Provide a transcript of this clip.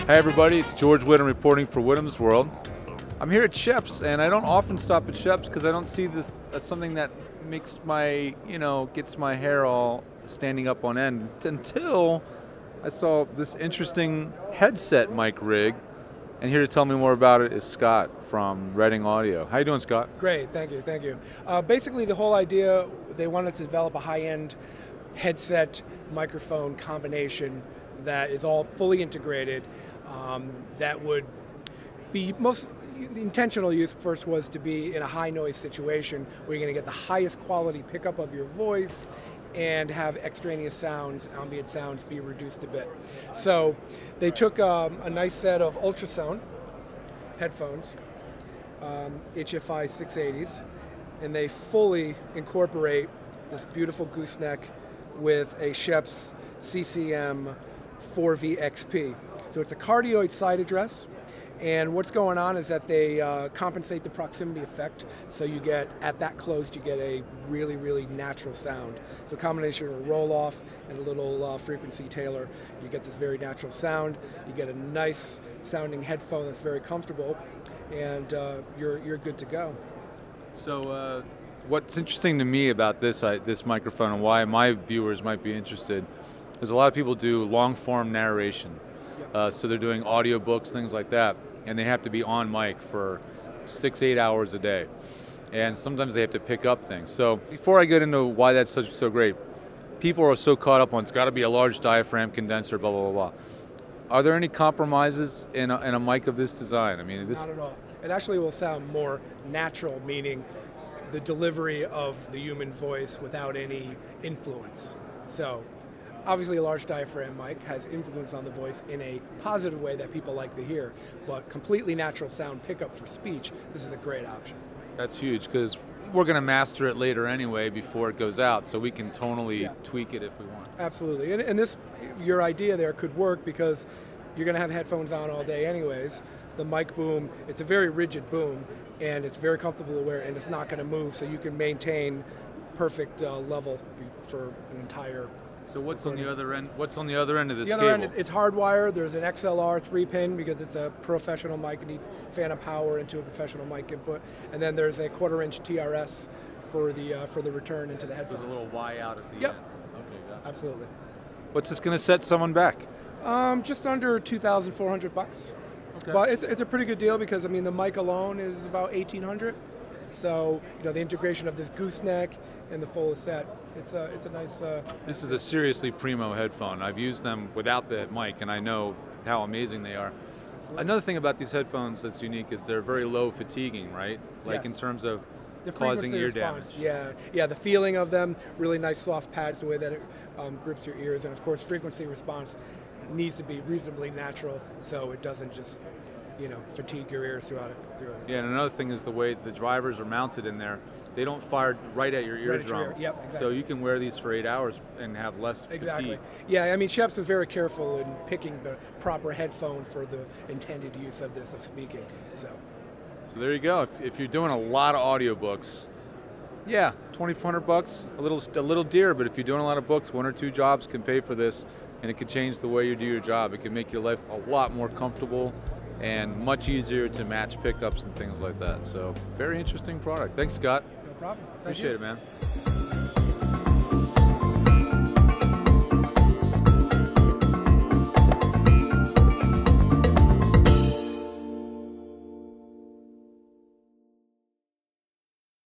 Hey everybody, it's George Whittam reporting for Whittam's World. I'm here at Schoeps, and I don't often stop at Schoeps because I don't see something that makes my, gets my hair all standing up on end until I saw this interesting headset mic rig. And here to tell me more about it is Scott from Reading Audio. How you doing, Scott? Great, thank you, thank you. Basically, the whole idea, they wanted to develop a high-end headset microphone combination that is all fully integrated. That would be the intentional use first was to be in a high noise situation where you're going to get the highest quality pickup of your voice and have extraneous sounds, ambient sounds, be reduced a bit. So they took a nice set of Ultrasone headphones, HFI680s, and they fully incorporate this beautiful gooseneck with a Schoeps CCM 4VXP. So it's a cardioid side address, and what's going on is that they compensate the proximity effect, so you get, at that close, you get a really, really natural sound. So a combination of a roll-off and a little frequency tailer, you get this very natural sound, you get a nice sounding headphone that's very comfortable, and you're good to go. So what's interesting to me about this microphone and why my viewers might be interested is a lot of people do long-form narration. So they're doing audiobooks, things like that, and they have to be on mic for 6-8 hours a day. And sometimes they have to pick up things. So before I get into why that's so great, people are so caught up on it's got to be a large diaphragm condenser, blah, blah, blah, blah. Are there any compromises in a mic of this design? I mean, Not at all. It actually will sound more natural, meaning the delivery of the human voice without any influence. So obviously a large diaphragm mic has influence on the voice in a positive way that people like to hear, but completely natural sound pickup for speech, this is a great option. That's huge, because we're going to master it later anyway before it goes out, so we can tonally tweak it if we want. Absolutely, and this, your idea there could work because you're going to have headphones on all day anyways. The mic boom, it's a very rigid boom, and it's very comfortable to wear, and it's not going to move, so you can maintain perfect level for an entire. So what's on the other end? What's on the other end of this cable? The other end, it's hardwired. There's an XLR 3-pin because it's a professional mic. It needs phantom power into a professional mic input, and then there's a 1/4-inch TRS for the return into the headphones. There's a little Y out at the Yep. end. Okay, gotcha. Absolutely. What's this going to set someone back? Just under $2,400. Okay. But it's a pretty good deal because I mean the mic alone is about $1,800. So the integration of this gooseneck and the full set, it's a nice. This is a seriously primo headphone. I've used them without the mic, and I know how amazing they are. Another thing about these headphones that's unique is they're very low fatiguing, right? Like Yes. in terms of The causing frequency ear response, damage. Yeah. The feeling of them, really nice soft pads, the way that it grips your ears, and of course frequency response needs to be reasonably natural, so it doesn't just fatigue your ears throughout it. Yeah, and another thing is the way the drivers are mounted in there. They don't fire right at your Right at eardrum. your ear. Yep, exactly. So you can wear these for 8 hours and have less Exactly. fatigue. Yeah, I mean, Schoeps is very careful in picking the proper headphone for the intended use of this, of speaking. So there you go. If you're doing a lot of audiobooks, yeah, $2,400, a little dear, but if you're doing a lot of books, 1 or 2 jobs can pay for this, and it could change the way you do your job. It can make your life a lot more comfortable and much easier to match pickups and things like that. So very interesting product. Thanks, Scott. no problem. Thank Appreciate you. it, man.